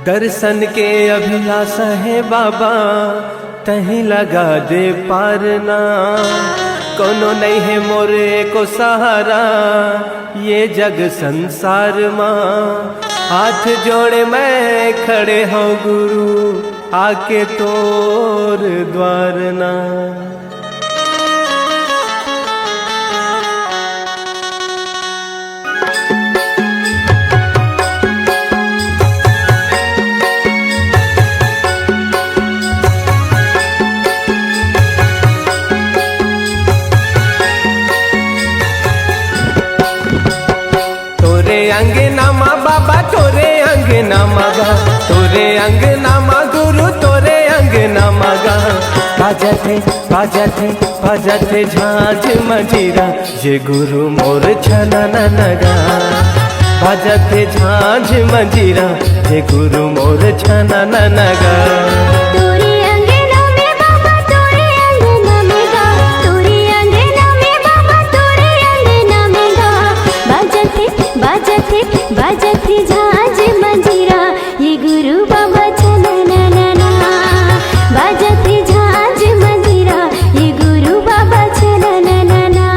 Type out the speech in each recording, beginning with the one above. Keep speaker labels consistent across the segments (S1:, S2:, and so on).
S1: दर्शन के अभिलाषा है बाबा, तहीं लगा दे पारना। कोनो नहीं है मोरे को सहारा, ये जग संसार माँ। हाथ जोड़े मैं खड़े हूँ गुरु, आके तोर द्वार ना। अंगना माँ बाबा तोरे अंगना मगा, तोरे अंगना माँ गुरु तोरे अंगना मगा। बाजते बाजते बाजते झांझ मंजीरा, ये गुरु मोर छना नगा। बाजते झांझ मंजीरा, ये गुरु मोर छना नगा।
S2: बाजती झांझ मंजीरा, ये गुरु बाबा छना ना। बाजती झांझ मंजीरा, ये गुरु बाबा छना ना।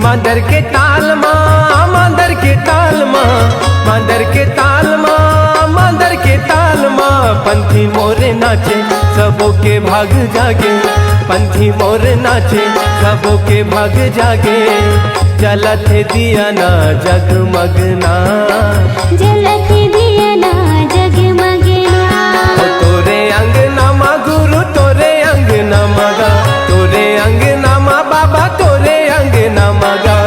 S1: मांदर के ताल माँ, मांदर के ताल माँ, मांदर के ताल माँ, मांदर के ताल माँ। पंथी मोरे नाचे सबों के भाग जागे, पंथी मोरे नाचे सबों के भाग जागे। जलत दिया ना जगमगना,
S2: जलत दिया ना जगमगना।
S1: तोरे अंगना माँ गुरु तोरे अंगना मगा, तोरे अंगना माँ बाबा तोरे अंगना मगा।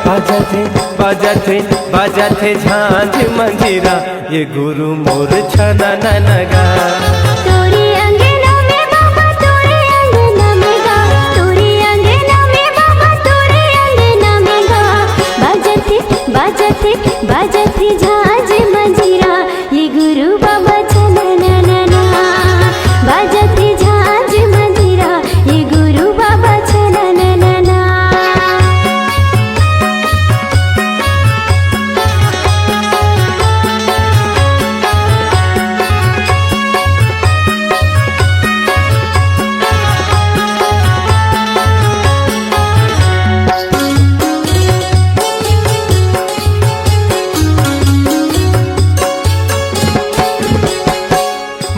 S1: बाजते बाजते बाजते झांझ मंजीरा, ये गुरु मोर छना नगा।
S2: तोरे अंगना में बाबा तोरे अंगना में गा, तोरे अंगना में बाबा तोरे अंगना में गा। बाजते बाजते बाजते झांझ मंजीरा, ये गुरु बाबा छना ना। बाजते झांझ मंजीरा, ये गुरु बाबा छना ना।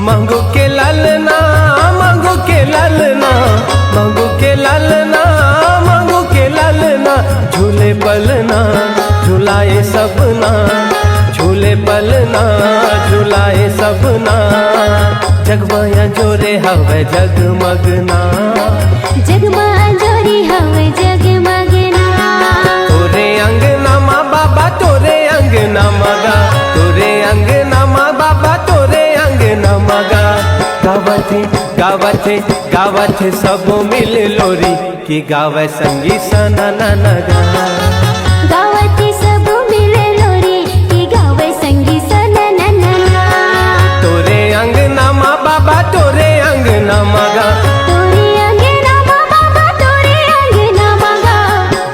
S1: मांगो के लालना, मांगो के लालना, मांगो के लालना, मांगो के लालना। झूले पलना झुलाए सबना, झूले पलना झुलाए सबना। जगमाया जोरे हवे जगमगना,
S2: जगमाया जोरे हवे जगमगना।
S1: तोरे अंगना माँ बाबा तोरे अंगना मगा, तोरे अंगना माँ बाबा तोरे अंगना मगा। गावथे गावथे गावथे सबो मिल लोरी, कि गावे संगी सना नगा।
S2: गावथे सबो मिल लोरी, कि गावे संगी सना ना।
S1: तोरे अंगना माँ बाबा तोरे अंगना मगा,
S2: तोरे अंगना माँ बाबा तोरे अंगना मगा।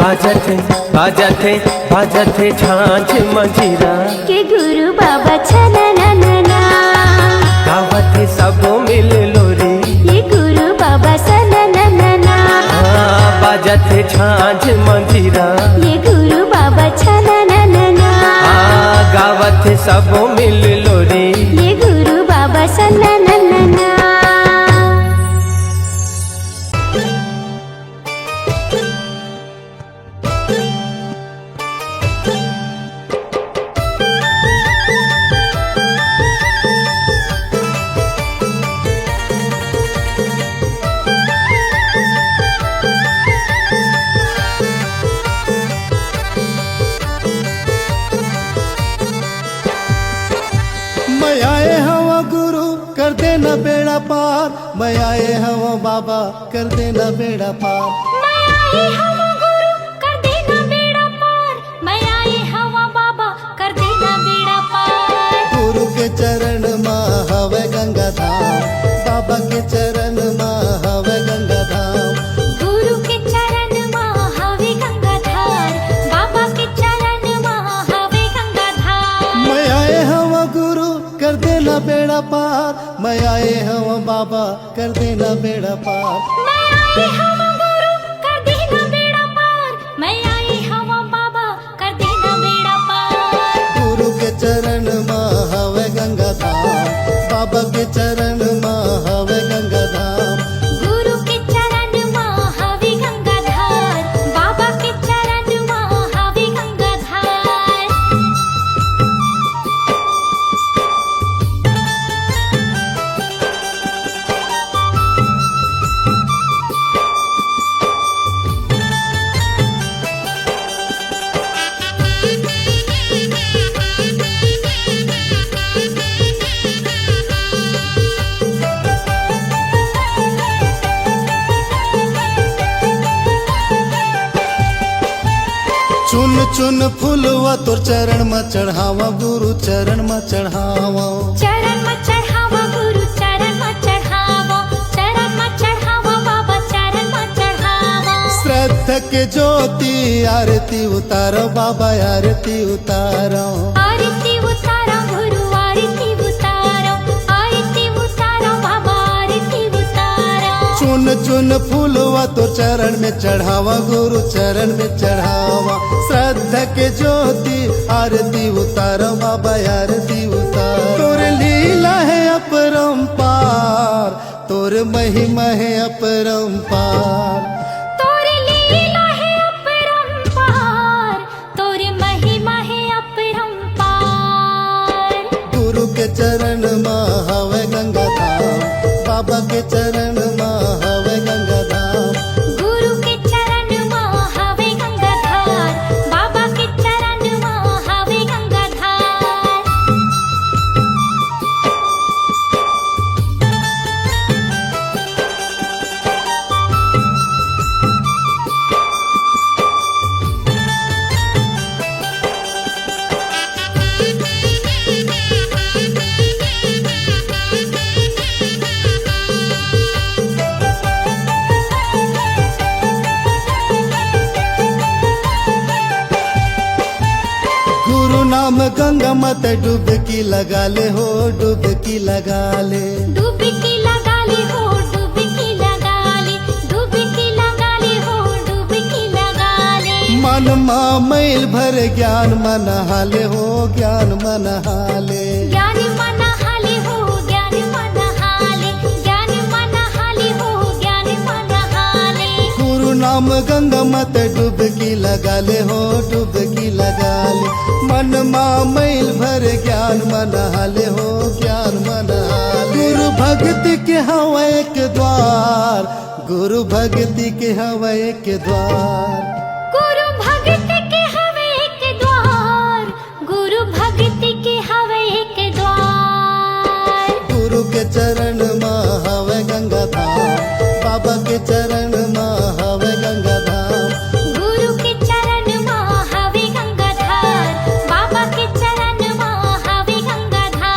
S1: बाजते बाजते बाजते झांझ मंजीरा,
S2: के गुरु बाबा छना ना।
S1: गावथे सबो मिल लोरी,
S2: ये गुरु बाबा सना ना।
S1: बाजते झांझ मंजीरा,
S2: ये गुरु बाबा छना ना।
S1: गावथे सबो मिल लोरी,
S2: ये गुरु बाबा सना ना।
S3: मैं आए हवा गुरु कर देना बेड़ा पार, मैं आए हवा बाबा कर देना बेड़ा पार।
S2: आई हवा गुरु कर देना बेड़ा पार, मैं आई हवा बाबा कर देना बेड़ा पार।
S3: गुरु के चरण माँ हवे गंगा धाम, बाबा के चरण माँ हवे गंगा धाम।
S2: गुरु के चरण माँ हवे गंगाधार, बाबा के चरण माँ हवे गंगाधार।
S3: मैं आए हवा गुरु कर देना बेड़ा पार, मैं आए हवा बाबा कर देना बेड़ा पार।
S2: मैं आई हवा गुरु कर देना बेड़ा पार, मैं आई हवा बाबा कर देना बेड़ा पार।
S3: गुरु के चरण माँ हवे गंगा धाम, बाबा के चरण माँ हवे गंगा धाम।
S2: गुरु के चरण माँ हवे गंगाधार, बाबा के चरण माँ हवे गंगाधार।
S3: चुन चुन फूलवा तोर चरण में चढ़ावा गुरु चरण में चढ़ावा।
S2: चरण में चढ़ावा गुरु चरण में चढ़ावा, चरण में चढ़ावा बाबा चरण में चढ़ावा।
S3: श्रद्धा के ज्योति आरती उतारो बाबा आरती उतारो।
S2: आरती उतारो गुरु आरती उतारो, आरती उतारो बाबा आरती उतारो।
S3: चुन चुन फूलवा तो चरण में चढ़ावा गुरु चरण में चढ़ावा। श्रद्धा के ज्योति आरती उतारो बाबा आरती उतारो। तोर लीला है अपरंपार, तोर महिमा है अपरंपार।
S2: तोर लीला है अपरंपार, तोर महिमा है अपरंपार।
S3: गुरु के चरण माँ हवे गंगा धाम, बाबा के चरण माँ हवे गंगा धाम।
S2: गुरु के चरण माँ हवे गंगाधार, बाबा के चरण माँ हवे गंगाधार।
S3: गुरु नाम गंगा मत डुबकी लगा ले हो डुबकी लगा ले।
S2: डुबकी लगा ले हो डुबकी लगा ले, डुबकी लगा ले हो डुबकी लगा ले।
S3: मन माँ मैल भर ज्ञान मन हाले हो ज्ञान मन हाले।
S2: ज्ञान मन हाले हो ज्ञान मन हाले, ज्ञान मन हाले हो ज्ञान मन हाले।
S3: गुरु नाम गंगा मत डुबकी लगा ले हो डुबकी लगा ले। मन माँ मैल भर ज्ञान मन हाले हो ज्ञान मन हाले। गुरु भक्ति के हवा एक द्वार, गुरु भक्ति के हवा एक द्वार।
S2: गुरु भक्ति के हवे एक द्वार, गुरु भक्ति के हवे एक द्वार।
S3: गुरु के चरण माँ हवे गंगा धाम, बाबा के चरण माँ हवे गंगा धाम।
S2: गुरु के चरण माँ हवे गंगाधार, बाबा के चरण माँ हवे गंगाधार।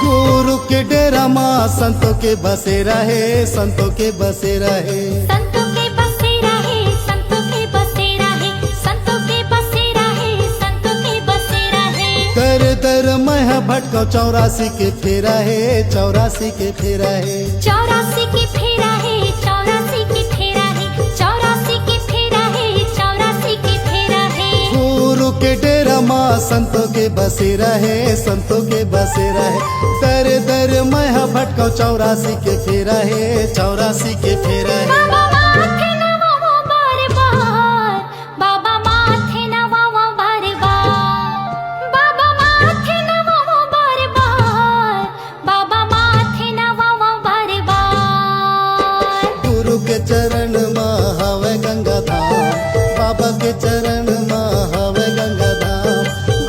S3: गुरु के डेरा माँ संतों के बसे रहे संतों के बसे रहे।
S2: संतों के बसे रहे, संतों के बसे रहे, संतों के बसे रहे, संतों के बसे रहे।
S3: दर दर मह भटको 84 के फेरा है 84 के फेरा है।
S2: 84 के फेरा है, 84 के फेरा है, 84 के फेरा है, 84 के फेरा है।
S3: गुरु के डेरा माँ संतों के बसे रहे संतों के बसे रहे। दर दर मह भटको 84 के फेरा है 84 के फेरा है।
S2: बाबा माथे नमो बार बार, बाबा
S3: चरण माँ हवे गंगा धाम, बाबा के चरण माँ हवे गंगा धाम।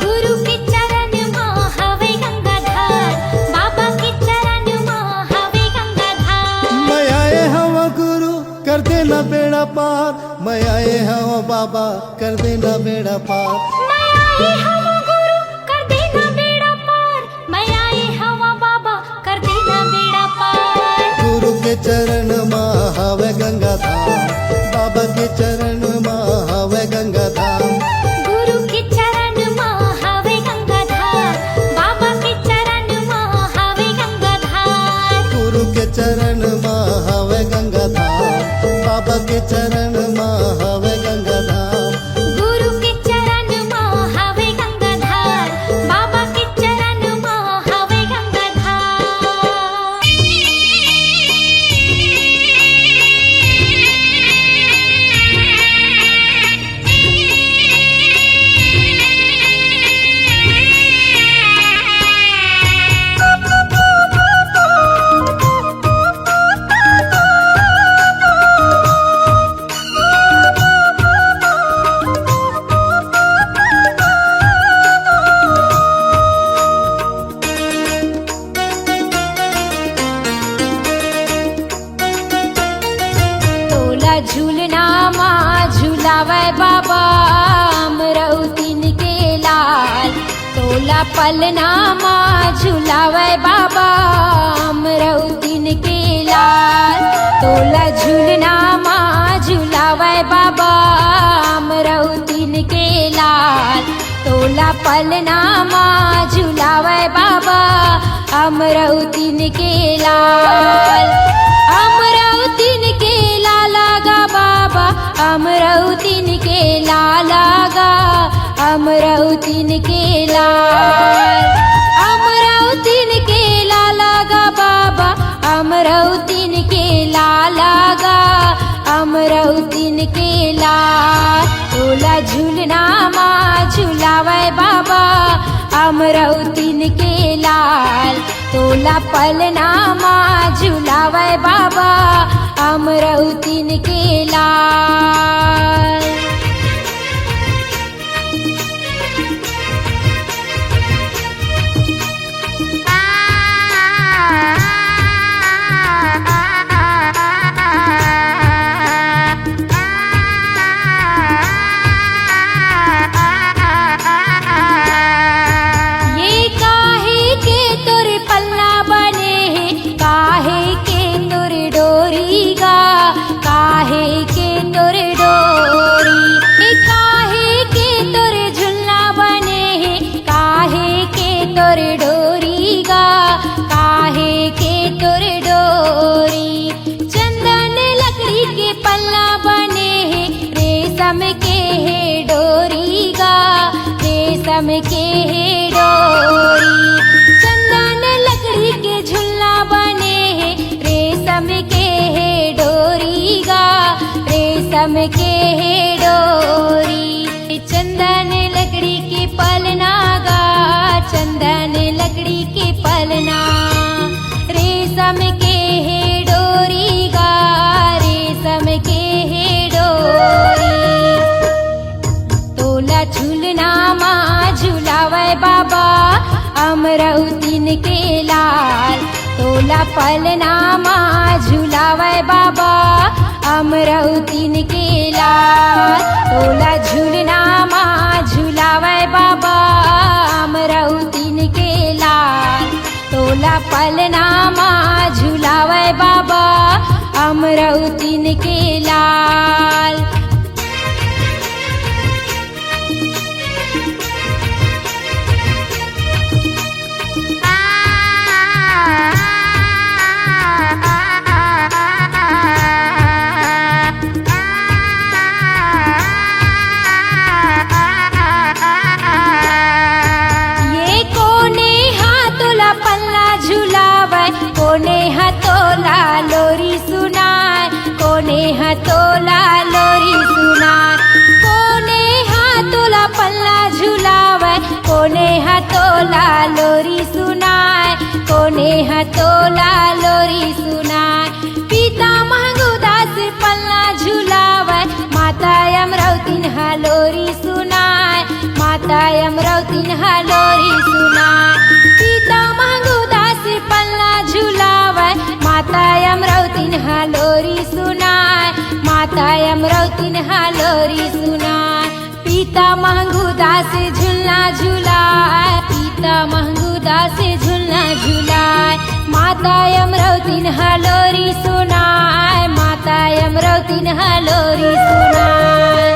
S2: गुरु के चरण माँ हवे गंगाधार, बाबा के चरण माँ हवे गंगाधार।
S3: मैं आए हवा गुरु कर देना बेड़ा पार, मैं आए हवा बाबा कर देना बेड़ा पार।
S2: मैं आई हवा गुरु कर देना बेड़ा पार, मैं आई हवा बाबा कर देना बेड़ा पार।
S3: गुरु के चरण माँ हवे गंगा धाम, बाबा के चरण माँ हवे गंगा धाम।
S2: गुरु के चरण माँ हवे गंगाधार, बाबा के चरण माँ हवे गंगाधार।
S3: गुरु के चरण माँ हवे गंगा धाम, बाबा के चरण माँ हवे गंगा धाम।
S2: गुरु के चरण माँ हवे गंगाधार, बाबा के चरण माँ हवे गंगाधार। तोला झूलना माँ झूलावे बाबा अमरौतीन के लाल। तोला पलना माँ झूलावे बाबा अमरौतीन के लाल। तोला झूलना माँ झूलावे बाबा अमरौतीन के लाल। तोला पलना माँ झूलावे बाबा अमरौतीन के लाल। अमरौतीन के लाला गा बाबा, अमरौतीन के लाला गा, अमरौतीन के लाल। अमरौतीन के लाला गा बाबा, अमरौतीन के लाला गा, अमरौतीन के लाल। तोला झूलना माँ झूलावे बाबा अमरौतीन के लाल। तोला पलना माँ झूलावे बाबा अमरौतीन के लाल। ये काहे के तोर पल्ला बने हैं, काहे के तोर डोरी गा, काहे के तोर डोरी। ये काहे के तोर झुलना बने हैं, काहे के तोर डोरी गा, काहे के तोर डोरी। चंदन लकड़ी के पल्ला बने हैं, रेशम के है डोरी गा, रेशम के है डोरी। चंदन लकड़ी के झुलना बने हैं, रेशम के है डोरी गा, रेशम के है डोरी। चंदन लकड़ी के पलना गा, चंदन लकड़ी के पलना। रेशम के है डोरी गा, रेशम के है डोरी। तोला झूलना माँ झूलावे बाबा अमरौतीन के लाल। तोला पलना माँ झूलावे बाबा अमरौतीन के लाल। तोला झूलना माँ झूलावे बाबा अमरौतीन के लाल। तोला पलना माँ झूलावे बाबा अमरौतीन के लाल। ये कोने हाथोला पल्ला झुलावे, कोने हाथोला लोरी सुनाए, कोने हाथोला लोरी सुनाए। कोने हाथोला पल्ला झुलावे, कोने हाथोला लोरी सुनाए, कोने हाथोला लोरी सुनाए। पिता महंगुदास पल्ला
S4: हालोरी सुनाय, माता अमरावतीन हालोरी सुनाय। पिता महंगूदास पल्ला झुलावय, माता अमरावतीन हालोरी सुनाय, माता अमरावतीन हालोरी सुनाय। पिता महंगूदास झुलना झुलाय, पिता महंगूदास झुलना झुलाय, माता अमरावतीन हालोरी सुनाय, माता अमरावतीन हालोरी सुनाय।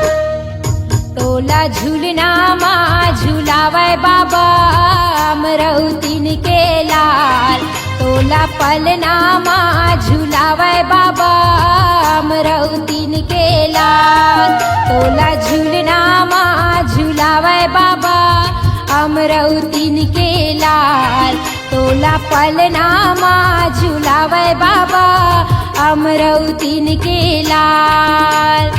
S4: तोला झूलना मा झुलावय बाबा अमरावतीन के लाल, तोला पलना मा झुलावय बाबा अमरावतीन के लाल। तोला झूलना मा झुलावय बाबा अमरावतीन के लाल, तोला पलना मा झुलावय बाबा अमरावतीन के लाल।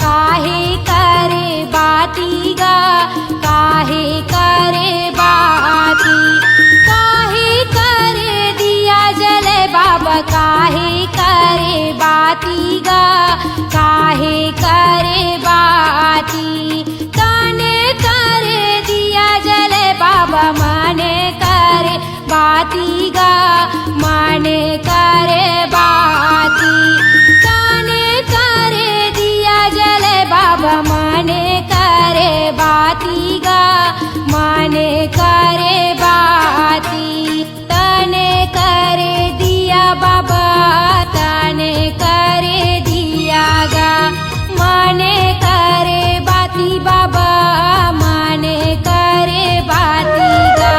S4: काहे करे बाती गा, काहे करे बाती, काहे करे दिया जले बाबा, काहे करे बाती गा, काहे करे बाती। तने करे दिया जले बाबा, माने करे बाती गा, माने करे बाती। तने करे दिया जले बाबा, माने करे बाती गा, माने करे बाती। तने करे दिया बाबा, तने करे दिया गा, माने करे बाती बाबा, माने करे बाती गा।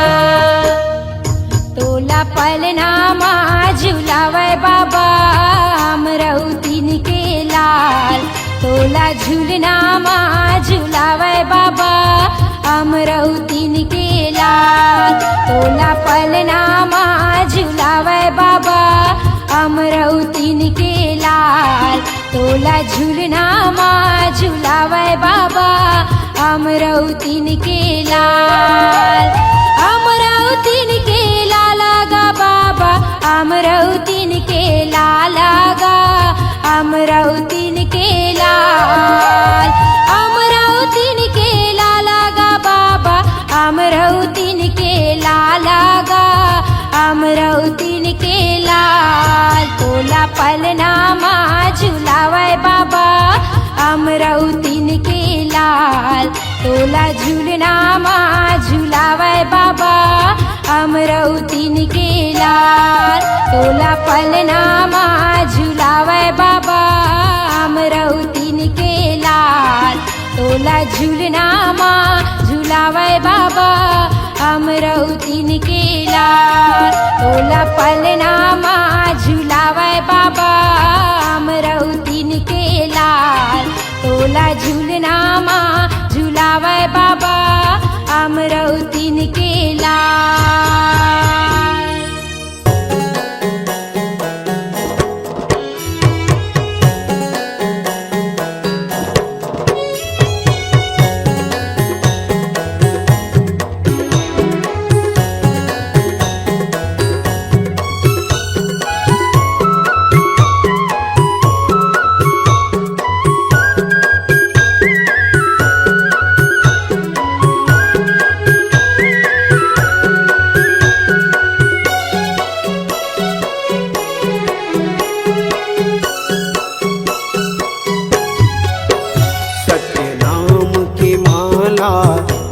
S4: तोला पलना मा झुलावय बाबा अमरावतीन के लाल, तोला झूलना मा झुलावय बाबा अमरावतीन के लाल। तोला पलना मा झुलावय बाबा अमरावतीन के लाल, तोला झूलना मा झुलावय बाबा अमरावतीन के लाल। अमरावतीन के लाला गा बाबा, अमरावतीन के लाला गा, अमरावतीन के लाल। अमरावतीन के लाला गा बाबा, अमरावतीन के लाला गा, अमरावतीन के लाल। तोला पलना मा झुलावय बाबा अमरावतीन के लाल, तोला झूलना मा झुलावय बाबा अमरावतीन के लाल। तोला पलना मा झुलावय बाबा अमरावतीन के लाल, तोला झूलना मा झुलावय बाबा अमरावतीन के लाल। तोला पलना मा झुलावय बाबा अमरावतीन के लाल, तोला झूलना मा झुलावय बाबा अमरावतीन के लाल।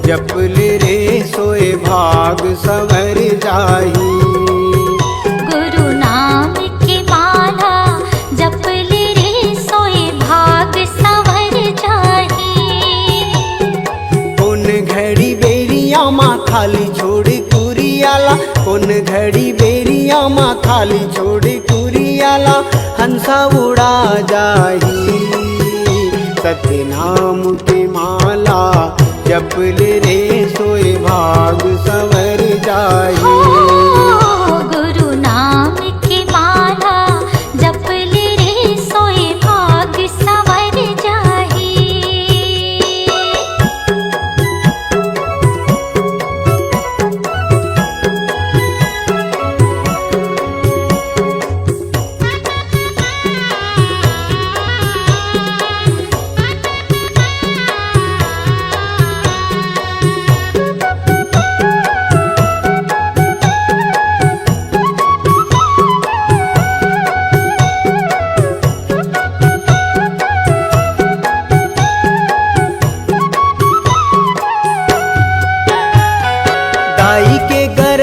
S1: जपल रे सोए भाग संवर जाही।
S2: गुरु नाम की माला जपल रे सोए भाग संवर जाही।
S1: कौन घड़ी बेरिया माँ खाली छोड़ कुरियाला, कौन घड़ी बेरिया माँ खाली छोड़ कुरियाला, हंसा उड़ा जाही। सतनाम की माला जपल रे सोए भाग संवर जाही।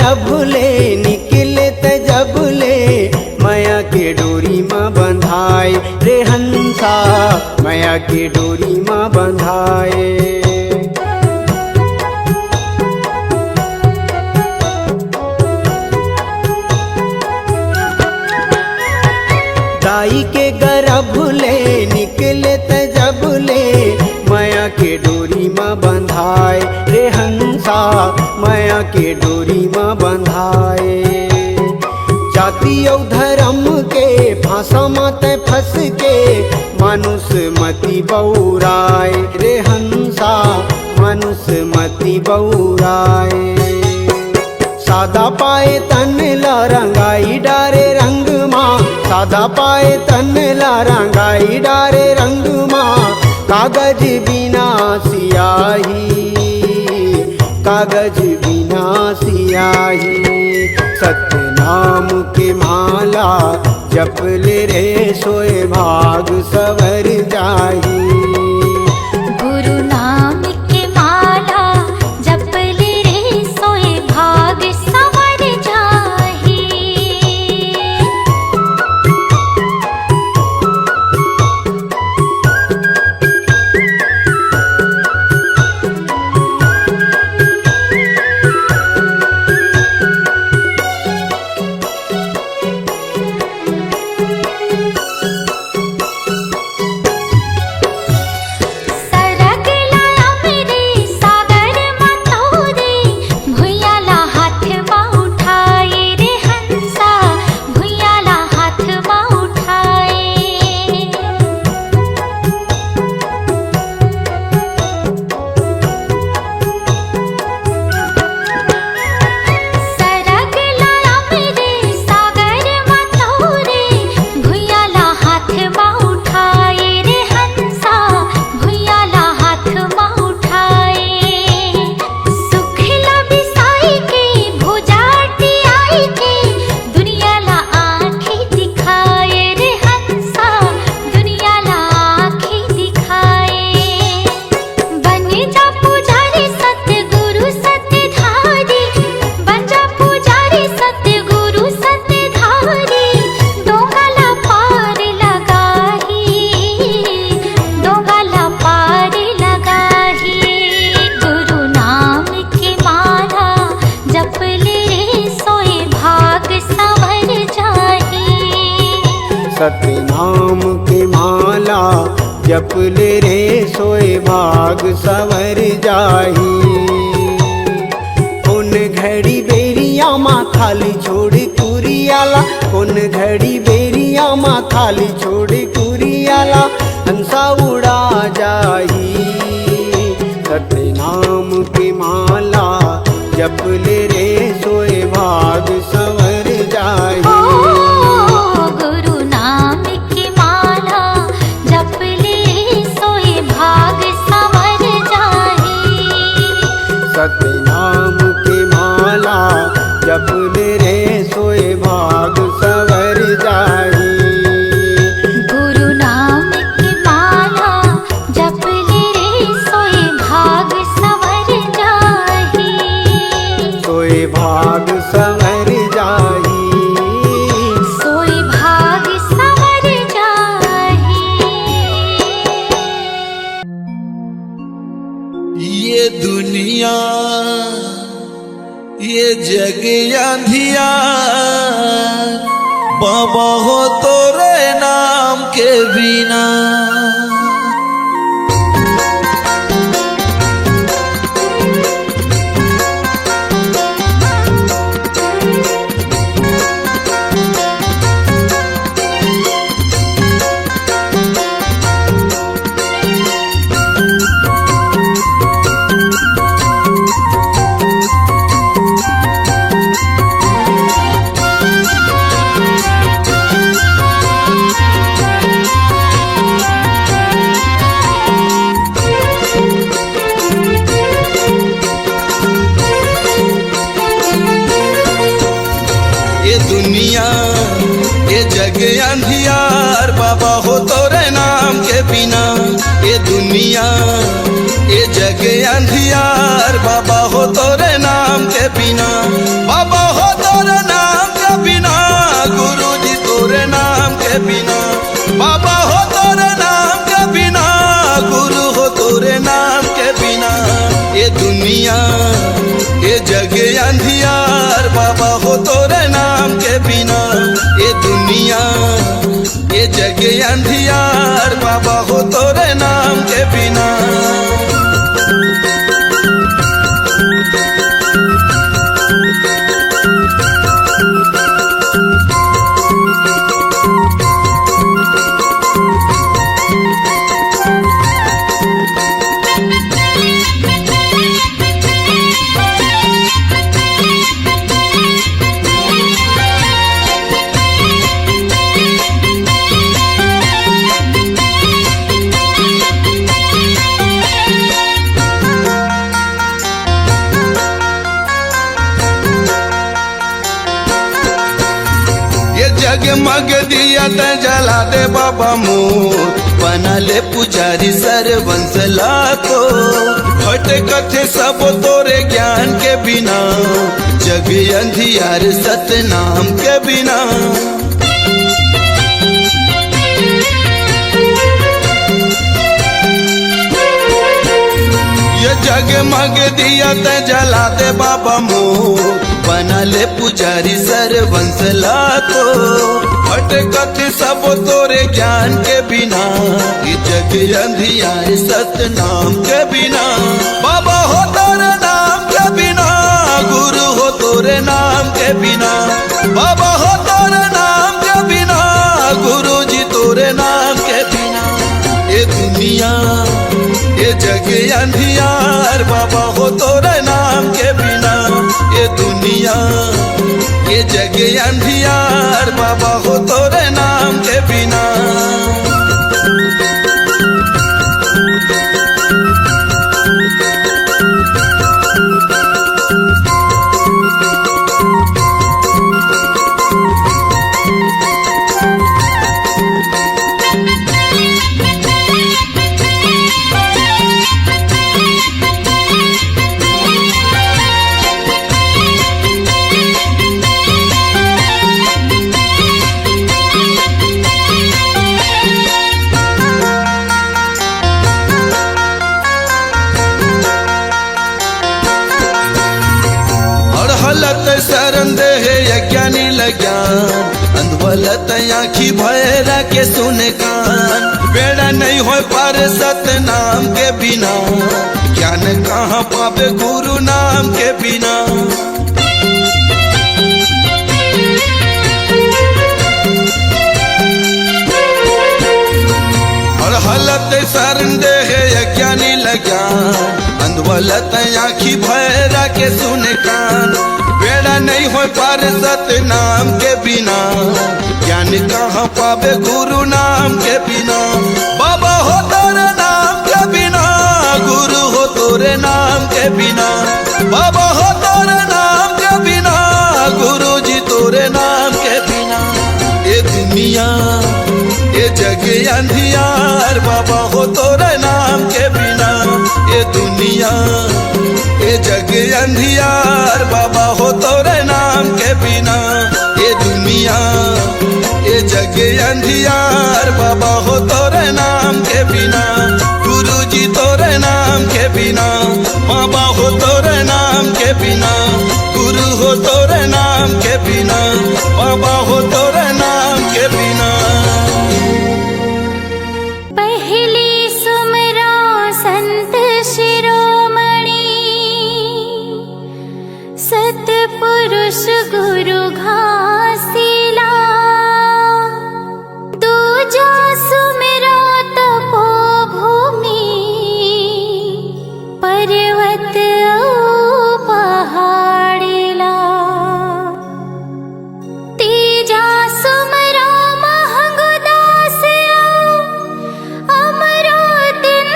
S5: गरभुले निकले त जबले माया के डोरी माँ बंधाए रे हंसा माया के डोरी माँ बंधाए। दाई के गरभुले निकले त जबले माया के डोरी माँ बंधाए रे हंसा माया के डोरी माँ बंधाए। जाति और धर्म के फांसा माते फंस के मानुष मति बौराए रे हंसा मानुष मति बौराए। सादा पाए तन ला रंगाई डारे रंग माँ सादा पाए तन ला रंगाई डारे रंग माँ। कागज बिना सियाही कागज बिना सियाही सत्य नाम के माला जप ले रे सोए भाग सवर जाही।
S2: गुरु नाम के माला जप ले रे सोए भाग सवर जाही।
S5: सत्य नाम के माला जप ले रे सोए भाग सवर जाही। उन घड़ी बेरिया माँ खाली छोड़ कुरियाला उन घड़ी बेरिया माँ खाली छोड़ कुरियाला हंसा उड़ा जाही। सत्य नाम के माला जप ले रे सोए भाग सवर जाही। सत्य नाम के माला जप ले रे सोए भाग सवर जाही।
S2: गुरु नाम की माला जप ले रे सोए भाग सवर जाही।
S5: सोए भाग सवर जाही।
S2: सोए भाग सवर जाही।
S3: ये दुनिया ये जग अंधियार बाबा हो तोरे नाम के बिना। अंधियार बाबा हो तोरे नाम के बिना। ये दुनिया ये जग अंधियार बाबा हो तोरे नाम के बिना। बाबा के बिना, बाबा हो तोरे नाम के बिना, गुरु हो तोरे नाम के बिना, ये दुनिया ये जग अंधियार, बाबा हो तोरे नाम के बिना, ये दुनिया ये जग अंधियार, बाबा हो तोरे नाम के बिना। जगमग दिया त जला दे बाबा मोर, बना ले पुजारी सरवंश लाखो, भटकथे सब तोरे ज्ञान के बिना, जग अंधियार सतनाम के बिना। ये जगमग दिया त जला दे बाबा मोर, बना ले पुजारी सरवंश लाखो, भटकथे सब तोरे ज्ञान के बिना, ये जग अंधियार सतनाम के बिना, बाबा हो तोरे नाम के बिना, गुरु हो तोरे नाम के बिना, बाबा हो तोरे नाम के बिना, गुरु जी तोरे नाम के बिना, ये दुनिया ये जग अंधियार, बाबा हो तोरे नाम के बिना, ये दुनिया ये जग अंधियार, बाबा हो तोरे नाम के बिना। शरण दे यज्ञानी लज्ञान, अंधवलत आँखी भैरा के सुने कान, बेड़ा नहीं हो पार सतनाम के बिना, ज्ञान कहाँ पावे गुरु नाम के बिना। और हलत शरण दे यज्ञानी लज्ञान, अंधवलत आँखी भैरा के सुने कान, बेड़ा नहीं हो पार सतनाम के बिना, ज्ञान कहाँ पावे गुरु नाम के बिना, बाबा हो तोरे नाम के बिना, गुरु हो तोरे नाम के बिना, बाबा हो तोरे नाम के बिना, गुरु जी तोरे नाम के बिना, ये दुनिया ये जग अंधियार, बाबा हो तोरे नाम के बिना, ये दुनिया ये जग अंधियार, बाबा हो तोरे नाम के बिना, ये दुनिया ये जग अंधियार, बाबा हो तोरे नाम के बिना, गुरु जी तोरे नाम के बिना, बाबा हो तोरे नाम के बिना, गुरु हो तोरे नाम के बिना, बाबा हो तोरे नाम के बिना।
S2: पहली सुमरा संत शिरोमणि, सतपुरुष गुरु घासीला, दूजा सुमरा तपोभूमि, पर्वत पहाड़िला, तीजा सुमरा महंगदास, अमरो दिन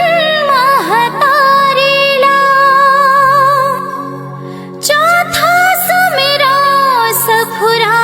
S2: महतारिला, चौथा सुमरा सखुरा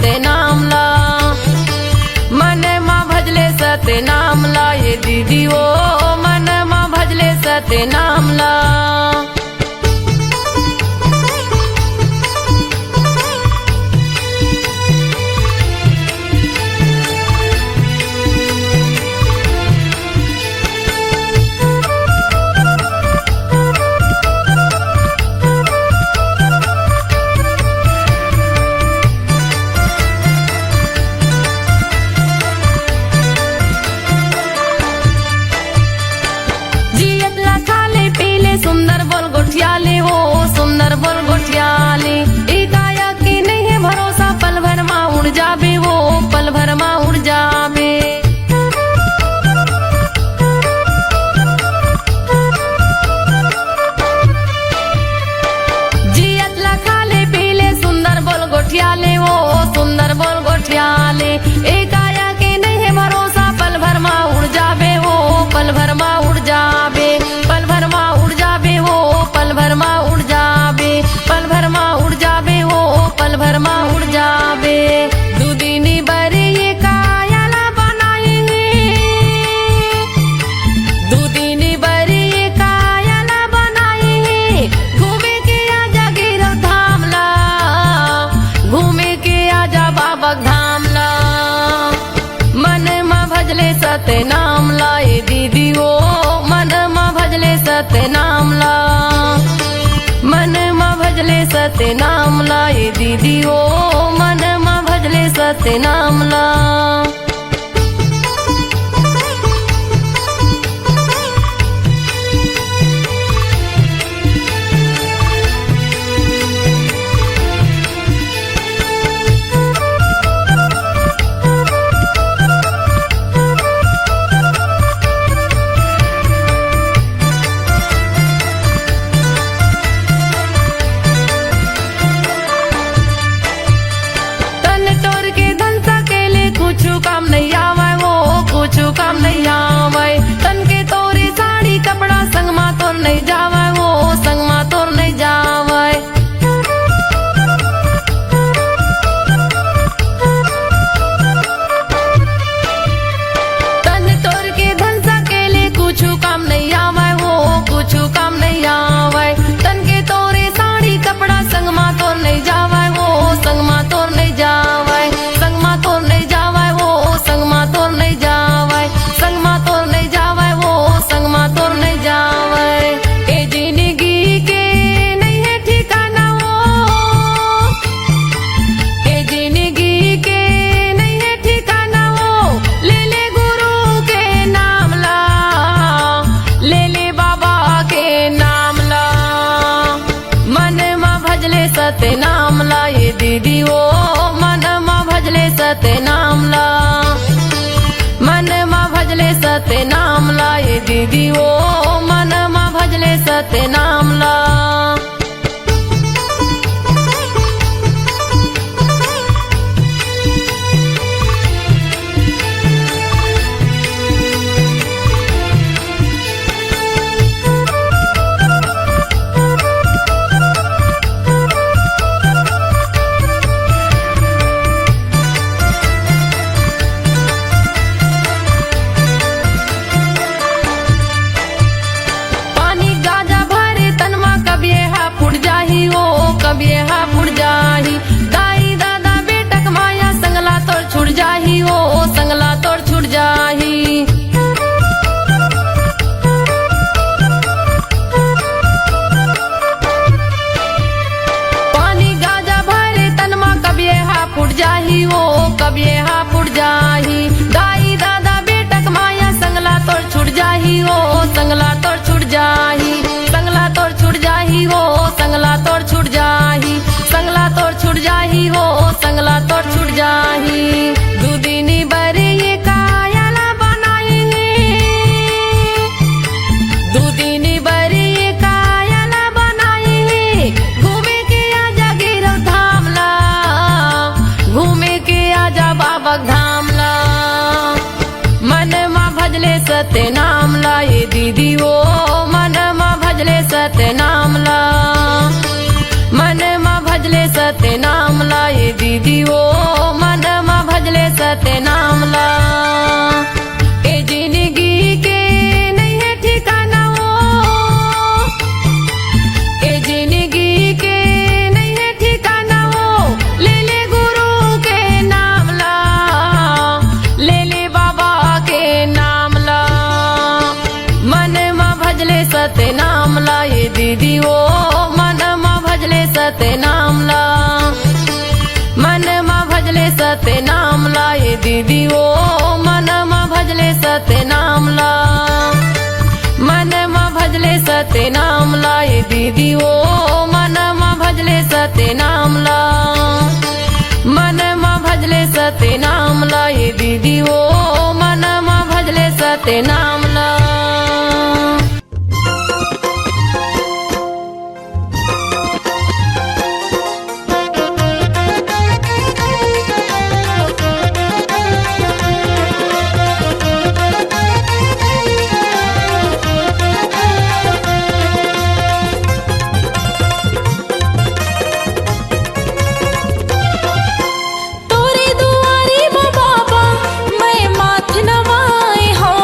S6: सत्य नाम ला मन माँ भजले सत्य नाम ला ये दीदी ओ मन माँ भजले सत्य नाम ला सुंदर बोल गोठियाले हो सुंदर बोल गोठियाले एकाया की नहीं है भरोसा पल भर माँ उड़ जाबे वो पल भर माँ उड़ जाबे जियत लखाले पीले सुंदर बोल गोठियाले हो सुंदर बोल गोठियाले एकाया की नहीं है भरोसा पल भर माँ उड़ जाबे वो पल भर माँ उड़ जाबे पल भर माँ उड़ जाबे हो पल भर माँ उड़ जाबे पल भर माँ उड़ जाबे हो पल भर माँ उड़ जाबे दुदिनी बरे ये कायला बनाए दुदिनी बरे ये कायला बनाए घूमे के आजा गिरव धाम ला घूमे के आजा बाबा धाम ला मन माँ भजले सत्य नाम ला ये दीदी ओ मन माँ भजले सत्य नाम ला मन माँ भजले सत्य नाम ला ये दीदी ओ मन माँ भजले सत्य नाम ला काम नहीं आवे वो कुछ काम नहीं आवे तन के तोरी साड़ी कपड़ा संग मा तोर नहीं जावे वो संग मा तोर नहीं जावे तन तोर के धन सकेले कुछ काम नहीं आवे वो कुछ काम नहीं आवे तन के तोरे साड़ी कपड़ा संग मा तोर नहीं जावे वो संग मा तोर नहीं जावे संग मा तोर नहीं जावे संग मा तोर नहीं जावे संग मा तोर नहीं जावे वो संग मा तोर नहीं जावे ए जिंदगी के नहीं है ठिकाना वो ए जिंदगी के नहीं है ठिकाना वो ले गुरु के नाम ला ले बाबा के नाम ला मन माँ भजले सत्य नाम ला ये दीदी ओ मन माँ भजले सत्य नाम ला मन माँ भजले सत्य नाम ला ये दीदी ओ मन माँ भजले सत्य नाम ला कब यहाँ फुट जाही दाई दादा बेटक माया संगला तोड़ छुट जाही हो संगला तोड़ छुट जाही पानी गाजा भरे तनमा कब यहाँ फुट जाही हो कब यहाँ फुट जाही दाई दादा बेटक माया संगला तोड़ छुट जाही हो संगला तोड़ छुट जाही संगला तोड़ छुट जाही हो संगला तोड़ छुट जाही संगला तोड़ छुट जाही हो संगला तोड़ छुट जाही दुदिनी बरे ये कायला बनाएंगे दुदिनी बरे ये कायला बनाएंगे घूमे के आजा गिरव धाम ला घूमे के आजा बाबा धाम ला मन माँ भजले सत्य नाम ला ये दीदी ओ मन माँ भजले सत्य नाम ला मन माँ भजले सत्य नाम ला ये दीदी वो मन मा भजले सत्य नाम ला ए जिंदगी के नहीं है ठिकाना वो ए जिंदगी के नहीं है ठिकाना वो ले ले गुरु के नाम ला ले ले बाबा के नाम ला मन मा भजले सत्य नाम ला ये दीदी वो मन मा भजले सत्य नाम ला मन मा भजले सत्य नाम ला ये दीदी वो मन मा भजले सत्य नाम ला मन मा भजले सत्य नाम ला ये दीदी वो मन मा भजले सत्य नाम ला मन मा भजले सत्य नाम ला ये दीदी वो मन मा भजले सत्य नाम ला
S4: तोरे दुआरे बाबा मैं माथ नवाए हो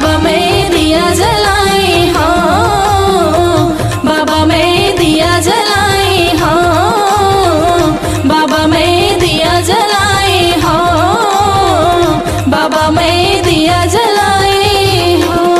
S6: बाबा मैं दिया जलाई हाँ बाबा मैं दिया जलाई हाँ बाबा मैं दिया जलाई हाँ बाबा मैं दिया जलाई हाँ।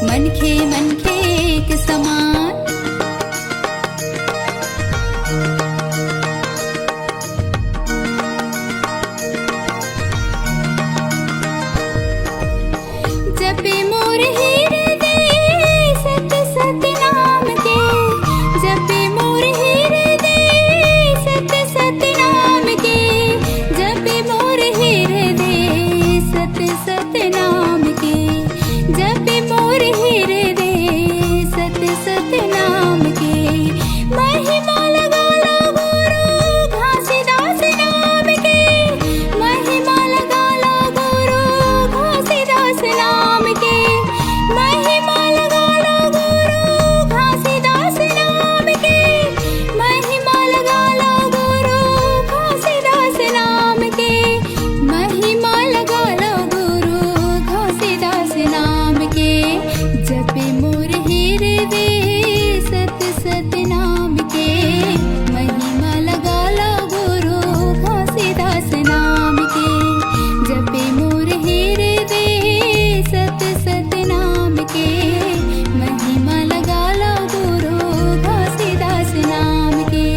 S2: मनखे मनखे एक समान जपे मोर हृदय सत सत नाम के जपे मोर हृदय सत सत नाम के जपे मोर हृदय सत सत नाम के जपे मोर हृदय सत सत नाम के महिमा लगा लो गुरु घासीदास नाम के महिमा लगा लो गुरु घासीदास नाम के महिमा लगा लो गुरु घासीदास नाम के महिमा लगा लो गुरु घासीदास नाम के महिमा लगा लो गुरु घासीदास नाम के जपे मोर हृदय सत सत नाम के महिमा लगा लो गुरु घासीदास नाम के जपे मोर हृदय सत सत नाम के महिमा लगा लो गुरु घासीदास नाम के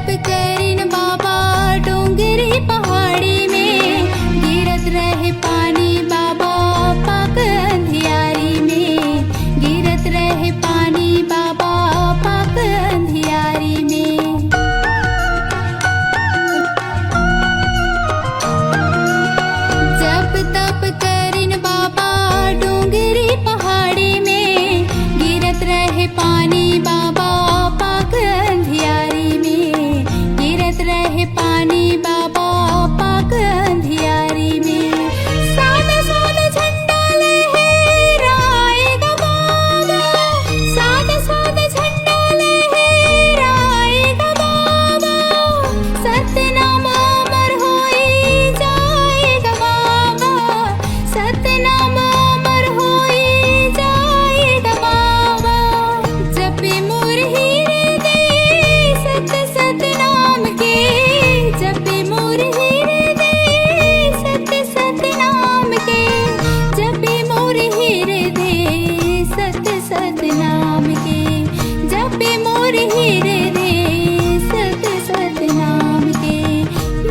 S2: करिन बाबा डोंगरी पहाड़ी में गिरत रहे पानी बाबा पाक अंधियारी में गिरत रहे पानी बाबा पाक अंधियारी में जप तप करिन बाबा डोंगरी पहाड़ी में गिरत रहे पानी बाबा पाक अंधियारी में गिरत रहे पानी बाबा पाक अंधियारी में सादा सादा झंडा लहराएगा बाबा सादा सादा झंडा लहराएगा बाबा सतनाम अमर होई जाएगा बाबा सतनाम अमर होई जाएगा बाबा जपे मोर हीरे दे सत सतनाम के जपे मोर हीरे दे सत सतनाम के जपे मोर हीरे दे सत सतनाम के जपे मोर हीरे दे सत सतनाम के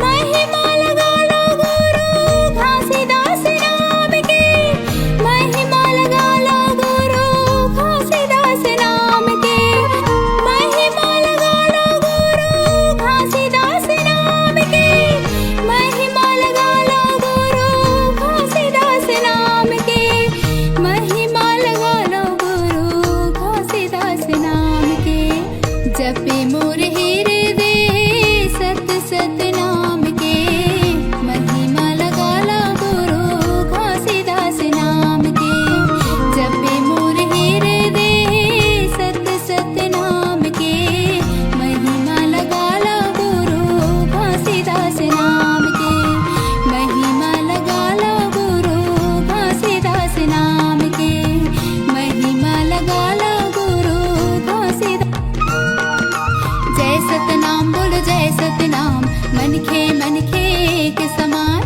S2: महिमा लगा लो गुरु घासीदास नाम के महिमा लगा लो गुरु घासीदास नाम के महिमा लगा लो गुरु घासीदास नाम के महिमा लगा लो गुरु घासीदास नाम के महिमा लगा लो गुरु घासीदास नाम के जपे मोर हीरे दे सत सतनाम के महिमा लगा लो गुरु घासीदास नाम के जपे मोर हीरे दे सत सतनाम के महिमा लगा लो गुरु घासीदास नाम के महिमा लगा लो गुरु घासीदास नाम के महिमा लगा लो गुरु घासीदास जय सतनाम बोलो जय सतनाम मन खे एक समान